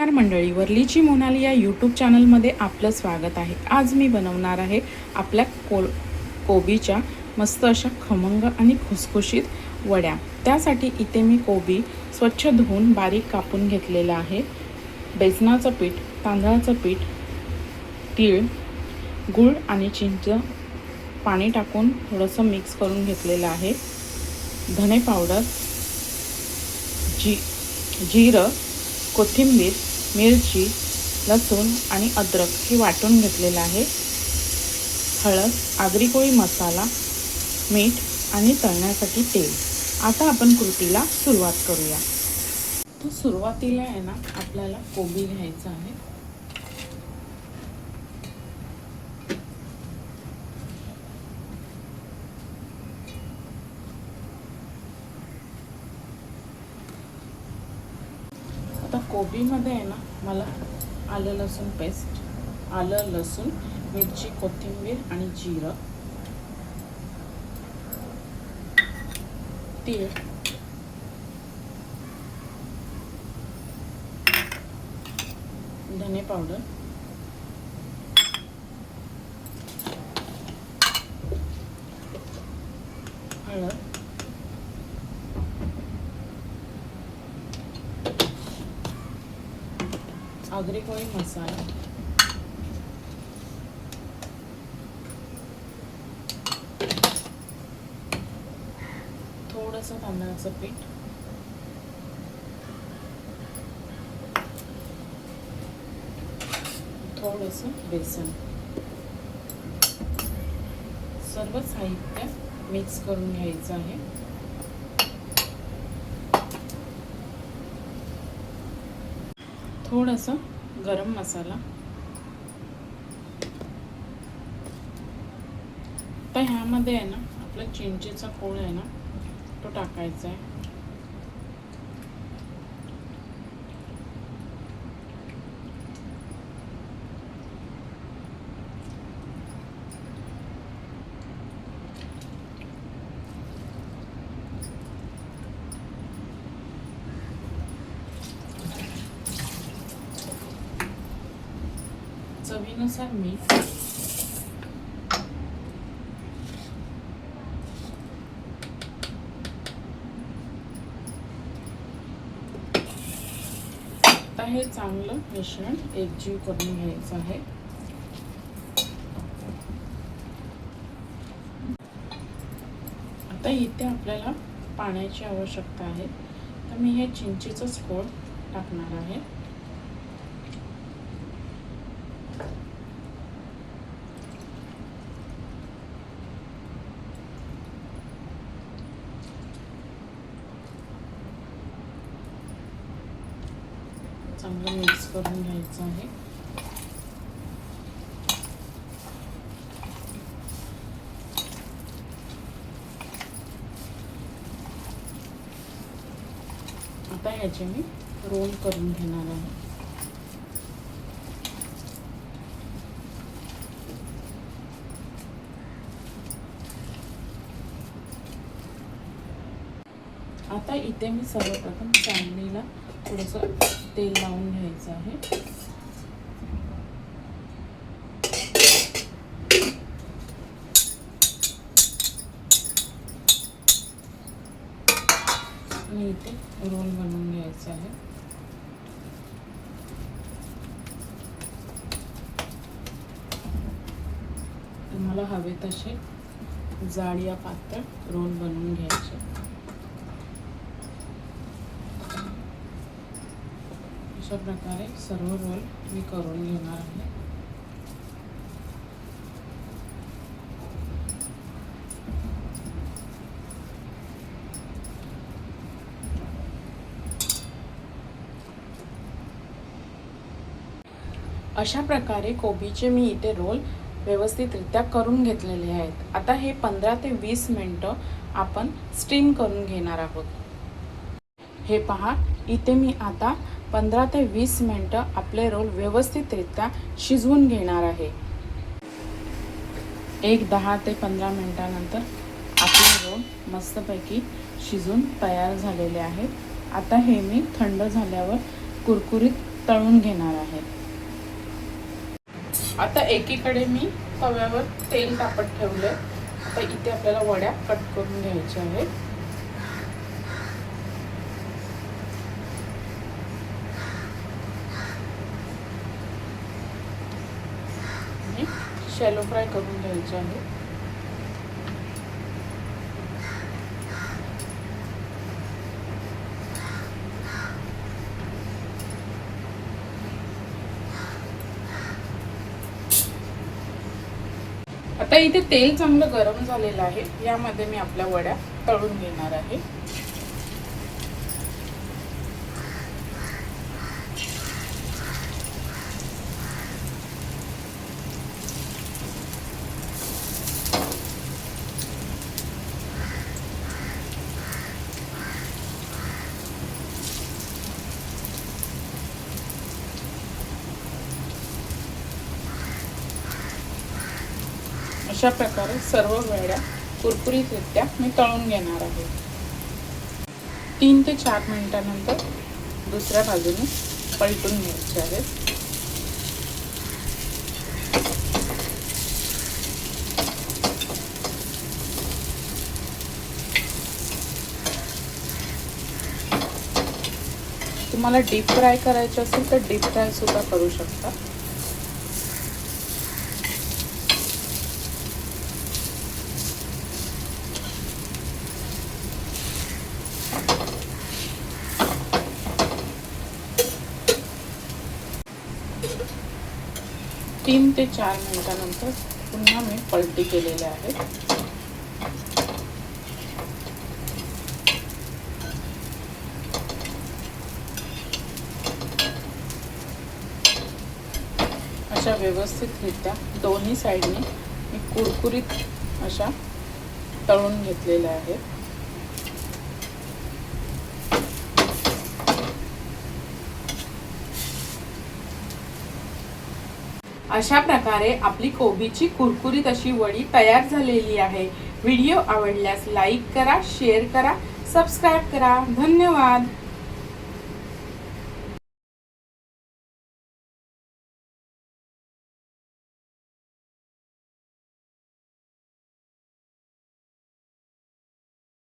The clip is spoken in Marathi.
नमस्कार मंडळी, वर्लीची मोनाली या यूट्यूब चॅनलमध्ये आपलं स्वागत आहे। आज मी बनवणार आहे आपल्या कोबीच्या मस्त अशा खमंग आणि खुसखुशीत वड्या। त्यासाठी इथे मी कोबी स्वच्छ धुवून बारीक कापून घेतलेला आहे। बेसनाचं पीठ, तांदळाचं पीठ, तीळ, गूळ आणि चिंच पाणी टाकून थोडंसं मिक्स करून घेतलेलं आहे। धने पावडर, जिरं, कोथिंबीर, मिरची, लसूण आणि अद्रक हे वाटून घेतलेलं आहे। हळद, आगरी कोळी मसाला, मीठ आणि तळण्यासाठी तेल। आता आपण कृतीला सुरुवात करूया। तर सुरुवातीला आहे ना, आपल्याला कोबी घ्यायचा आहे। आता कोबीमध्ये आहे ना, मला आलं लसूण पेस्ट, आलं लसूण, मिरची, कोथिंबीर आणि जिरं, तीळ, धने पावडर, हळद, आगरी कोळी मसाला, थोडंसं तांदळाचं पीठ, थोडंसं बेसन, सर्व साहित्य मिक्स करून घ्यायचं आहे। थोडंसं गरम मसाला। तर ह्यामध्ये आहे ना, आपला चिंचेचा कोळ आहे ना, तो टाकायचा आहे। चवीनुसार मीठ, आता हे चांगलं मिश्रण एकजीव करून घ्यायचं आहे। आता इथे आपल्याला पाण्याची आवश्यकता आहे, तर मी हे चिंचेचंच कोळ टाकणार आहे। चांगलं मिक्स करून घ्यायचं आहे। आता ह्याचे मी रोल करून घेणार आहे। आता इथे मी सर्वप्रथम चांदणीला थोडंसं तेल लावून घ्यायचं आहे। आणि इथे रोल बनवून घ्यायचं आहे। तुम्हाला हवे तसे जाड या पातळ रोल बनवून घ्यायचे। अशा प्रकारे सर्व रोल मी करून घेणार आहे। अशा प्रकारे कोबीचे मी इथे रोल व्यवस्थितरित्या करून घेतलेले आहेत। आता हे 15 ते 20 मिनिटं आपण स्टीम करून घेणार आहोत। हे पहा, इथे मी आता 15 ते 20 मिनिटं आपले रोल व्यवस्थितरित्या शिजवून घेणार आहे। 10 ते 15 मिनिटानंतर आपले रोल मस्तपैकी शिजून तयार झालेले आहेत। आता हे मी थंड झाल्यावर कुरकुरीत तळून घेणार आहे। आता एकीकडे मी तव्यावर तेल तापत ठेवले। आता इथे आपल्याला वड्या कट करून घ्यायच्या आहेत। आणि शॅलो फ्राय करून घ्यायचे आहे। आता इथे तेल चांगलं गरम झालेलं आहे। यामध्ये मी आपल्या वड्या तळून घेणार आहे। अशा प्रकारे सर्व वड्या कुरकुरीतरित्या मी तळून घेणार आहे। 3 ते 4 मिनिटांनंतर दुसऱ्या बाजूने पलटून घ्यायचे आहे। तुम्हाला डीप फ्राय करायचे असेल तर डीप फ्राय सुद्धा करू शकता। तीन ते 4 मिनिटांनंतर पुन्हा मी पलटी केलेले आहे। अशा व्यवस्थितरित्या दोन्ही साइडने मी कुरकुरीत अशा तळून घेतलेल्या आहेत। अशा प्रकारे आपली कोबीची कुरकुरीत अशी वडी तयार झालेली आहे। व्हिडिओ आवडल्यास लाईक करा, शेअर करा, सबस्क्राइब करा। धन्यवाद।